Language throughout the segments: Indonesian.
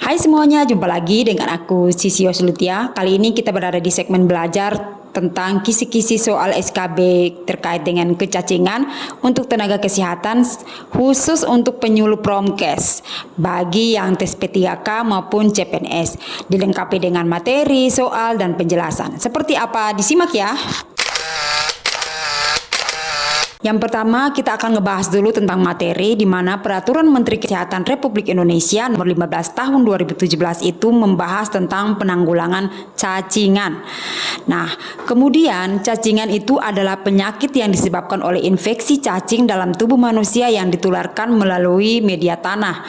Hai semuanya, jumpa lagi dengan aku Sisi Yoslutia. Kali ini kita berada di segmen belajar tentang kisi-kisi soal SKB terkait dengan kecacingan untuk tenaga kesehatan khusus untuk penyuluh Promkes bagi yang tes P3K maupun CPNS, dilengkapi dengan materi, soal, dan penjelasan. Seperti apa? Disimak ya. Yang pertama, kita akan ngebahas dulu tentang materi di mana Peraturan Menteri Kesehatan Republik Indonesia Nomor 15 Tahun 2017 itu membahas tentang penanggulangan cacingan. Nah, kemudian cacingan itu adalah penyakit yang disebabkan oleh infeksi cacing dalam tubuh manusia yang ditularkan melalui media tanah.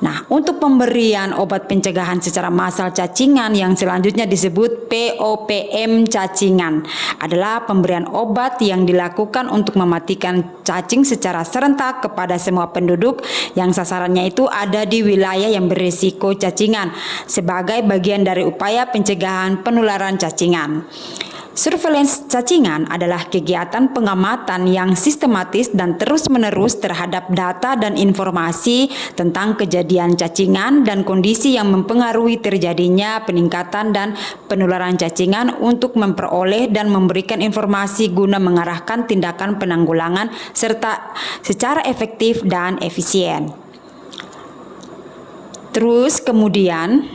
Nah, untuk pemberian obat pencegahan secara massal cacingan yang selanjutnya disebut POPM cacingan adalah pemberian obat yang dilakukan untuk mematikan cacing secara serentak kepada semua penduduk yang sasarannya itu ada di wilayah yang berisiko cacingan sebagai bagian dari upaya pencegahan penularan cacingan. Surveillance cacingan adalah kegiatan pengamatan yang sistematis dan terus-menerus terhadap data dan informasi tentang kejadian cacingan dan kondisi yang mempengaruhi terjadinya peningkatan dan penularan cacingan untuk memperoleh dan memberikan informasi guna mengarahkan tindakan penanggulangan serta secara efektif dan efisien. Terus kemudian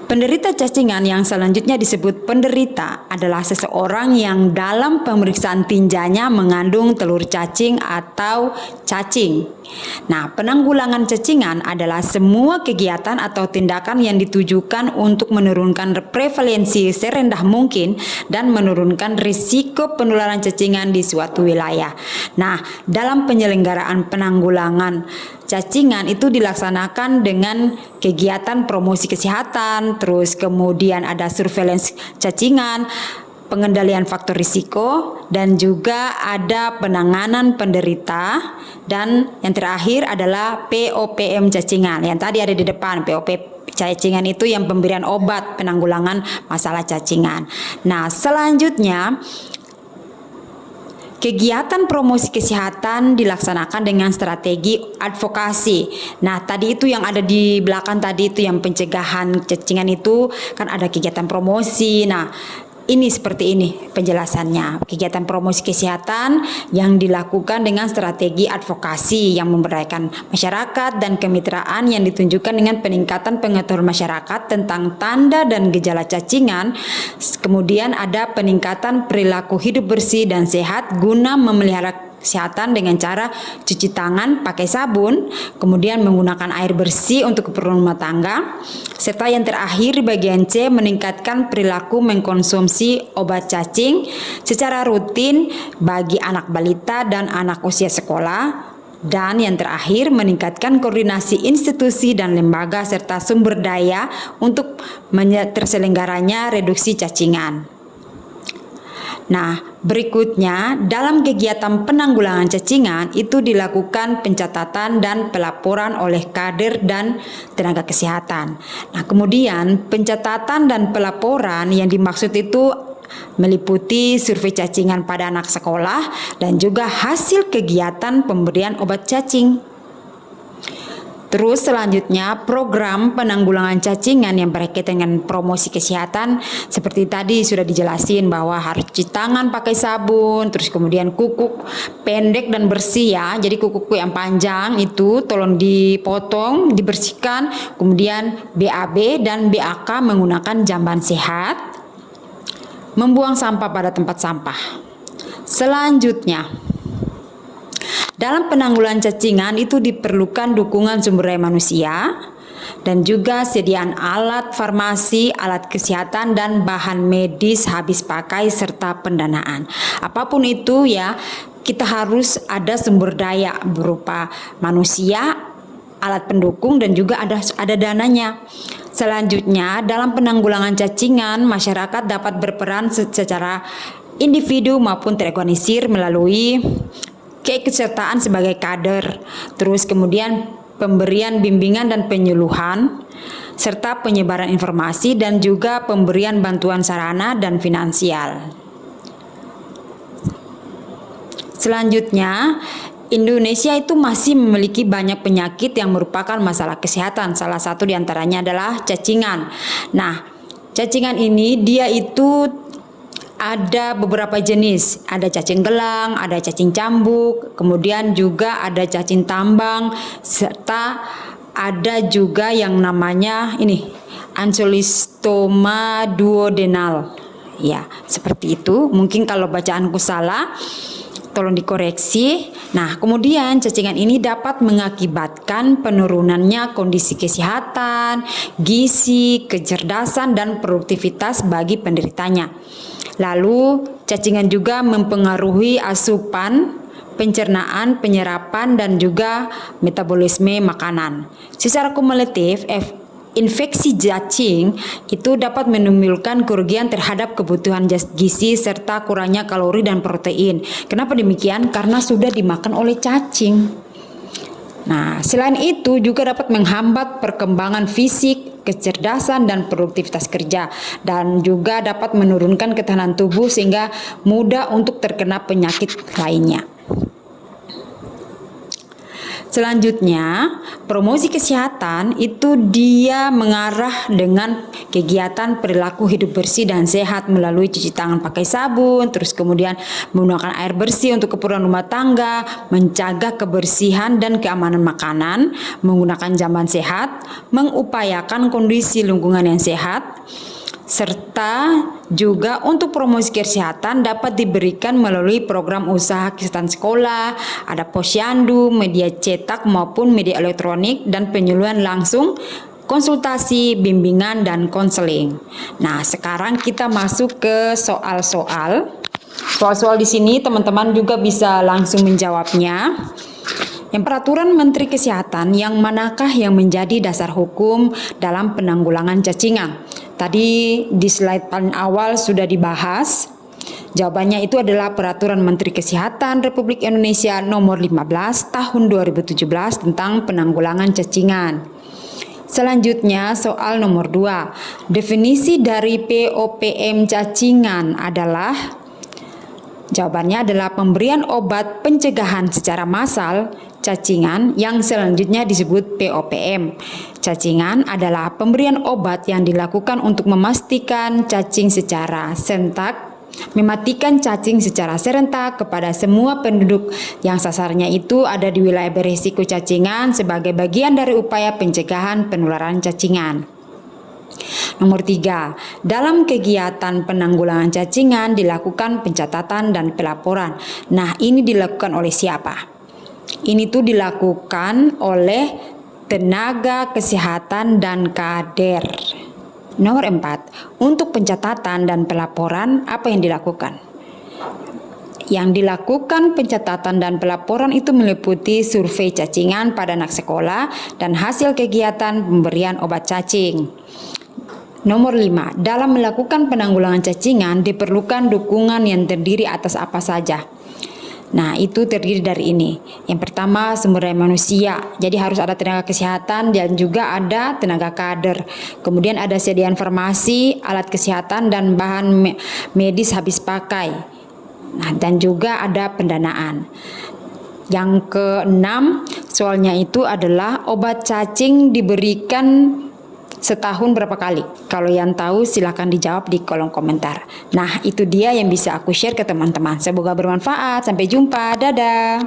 penderita cacingan yang selanjutnya disebut penderita adalah seseorang yang dalam pemeriksaan tinjanya mengandung telur cacing atau cacing. Nah, penanggulangan cacingan adalah semua kegiatan atau tindakan yang ditujukan untuk menurunkan prevalensi serendah mungkin dan menurunkan risiko penularan cacingan di suatu wilayah. Nah, dalam penyelenggaraan penanggulangan cacingan itu dilaksanakan dengan kegiatan promosi kesehatan, terus kemudian ada surveillance cacingan, pengendalian faktor risiko, dan juga ada penanganan penderita, dan yang terakhir adalah POPM cacingan yang tadi ada di depan. POPM cacingan itu yang pemberian obat penanggulangan masalah cacingan. Nah, selanjutnya kegiatan promosi kesehatan dilaksanakan dengan strategi advokasi. Nah, tadi itu yang ada di belakang tadi itu yang pencegahan cacingan itu kan ada kegiatan promosi. Nah, ini seperti ini penjelasannya. Kegiatan promosi kesehatan yang dilakukan dengan strategi advokasi yang memberdayakan masyarakat dan kemitraan yang ditunjukkan dengan peningkatan pengetahuan masyarakat tentang tanda dan gejala cacingan. Kemudian ada peningkatan perilaku hidup bersih dan sehat guna memelihara kesehatan dengan cara cuci tangan pakai sabun, kemudian menggunakan air bersih untuk keperluan rumah tangga, serta yang terakhir bagian C meningkatkan perilaku mengkonsumsi obat cacing secara rutin bagi anak balita dan anak usia sekolah, dan yang terakhir meningkatkan koordinasi institusi dan lembaga serta sumber daya untuk terselenggaranya reduksi cacingan. Nah, berikutnya dalam kegiatan penanggulangan cacingan itu dilakukan pencatatan dan pelaporan oleh kader dan tenaga kesehatan. Nah, kemudian pencatatan dan pelaporan yang dimaksud itu meliputi survei cacingan pada anak sekolah dan juga hasil kegiatan pemberian obat cacing. Terus selanjutnya program penanggulangan cacingan yang berkaitan dengan promosi kesehatan seperti tadi sudah dijelasin bahwa harus cuci tangan pakai sabun, terus kemudian kuku pendek dan bersih ya. Jadi kuku yang panjang itu tolong dipotong, dibersihkan, kemudian BAB dan BAK menggunakan jamban sehat, membuang sampah pada tempat sampah. Selanjutnya dalam penanggulangan cacingan itu diperlukan dukungan sumber daya manusia dan juga sediaan alat farmasi, alat kesehatan dan bahan medis habis pakai serta pendanaan. Apapun itu ya, kita harus ada sumber daya berupa manusia, alat pendukung dan juga ada dananya. Selanjutnya, dalam penanggulangan cacingan, masyarakat dapat berperan secara individu maupun terorganisir melalui keikutsertaan sebagai kader, terus kemudian pemberian bimbingan dan penyuluhan, serta penyebaran informasi dan juga pemberian bantuan sarana dan finansial. Selanjutnya, Indonesia itu masih memiliki banyak penyakit yang merupakan masalah kesehatan. Salah satu diantaranya adalah cacingan. Nah, cacingan ini dia itu ada beberapa jenis. Ada cacing gelang, ada cacing cambuk, kemudian juga ada cacing tambang, serta ada juga yang namanya ini Ancylostoma duodenal. Ya, seperti itu. Mungkin kalau bacaanku salah, tolong dikoreksi. Nah, kemudian cacingan ini dapat mengakibatkan penurunannya kondisi kesehatan, gizi, kecerdasan, dan produktivitas bagi penderitanya. Lalu, cacingan juga mempengaruhi asupan, pencernaan, penyerapan, dan juga metabolisme makanan. Secara kumulatif, infeksi cacing itu dapat menimbulkan kerugian terhadap kebutuhan gizi serta kurangnya kalori dan protein. Kenapa demikian? Karena sudah dimakan oleh cacing. Nah, selain itu juga dapat menghambat perkembangan fisik, kecerdasan, dan produktivitas kerja, dan juga dapat menurunkan ketahanan tubuh sehingga mudah untuk terkena penyakit lainnya. Selanjutnya, promosi kesehatan itu dia mengarah dengan kegiatan perilaku hidup bersih dan sehat melalui cuci tangan pakai sabun, terus kemudian menggunakan air bersih untuk keperluan rumah tangga, menjaga kebersihan dan keamanan makanan, menggunakan jamban sehat, mengupayakan kondisi lingkungan yang sehat, serta juga untuk promosi kesehatan dapat diberikan melalui program usaha kesehatan sekolah, ada posyandu, media cetak maupun media elektronik, dan penyuluhan langsung, konsultasi, bimbingan, dan konseling. Nah, sekarang kita masuk ke soal-soal. Soal-soal di sini teman-teman juga bisa langsung menjawabnya. Yang peraturan Menteri Kesehatan yang manakah yang menjadi dasar hukum dalam penanggulangan cacingan? Tadi di slide paling awal sudah dibahas. Jawabannya itu adalah Peraturan Menteri Kesehatan Republik Indonesia Nomor 15 Tahun 2017 tentang penanggulangan cacingan. Selanjutnya soal nomor 2. Definisi dari POPM cacingan adalah, jawabannya adalah pemberian obat pencegahan secara massal cacingan yang selanjutnya disebut POPM. Cacingan adalah pemberian obat yang dilakukan untuk memastikan cacing secara serentak, mematikan cacing secara serentak kepada semua penduduk yang sasarnya itu ada di wilayah berisiko cacingan sebagai bagian dari upaya pencegahan penularan cacingan. Nomor 3, dalam kegiatan penanggulangan cacingan dilakukan pencatatan dan pelaporan. Nah, ini dilakukan oleh siapa? Ini tuh dilakukan oleh tenaga kesehatan dan kader. Nomor 4, untuk pencatatan dan pelaporan apa yang dilakukan? Yang dilakukan pencatatan dan pelaporan itu meliputi survei cacingan pada anak sekolah dan hasil kegiatan pemberian obat cacing. Nomor 5, dalam melakukan penanggulangan cacingan diperlukan dukungan yang terdiri atas apa saja. Nah, itu terdiri dari ini. Yang pertama, sumber daya manusia. Jadi harus ada tenaga kesehatan dan juga ada tenaga kader. Kemudian ada sediaan farmasi, alat kesehatan dan bahan medis habis pakai. Nah, dan juga ada pendanaan. Yang keenam, soalnya itu adalah obat cacing diberikan setahun berapa kali? Kalau yang tahu silahkan dijawab di kolom komentar. Nah, itu dia yang bisa aku share ke teman-teman. Semoga bermanfaat. Sampai jumpa. Dadah.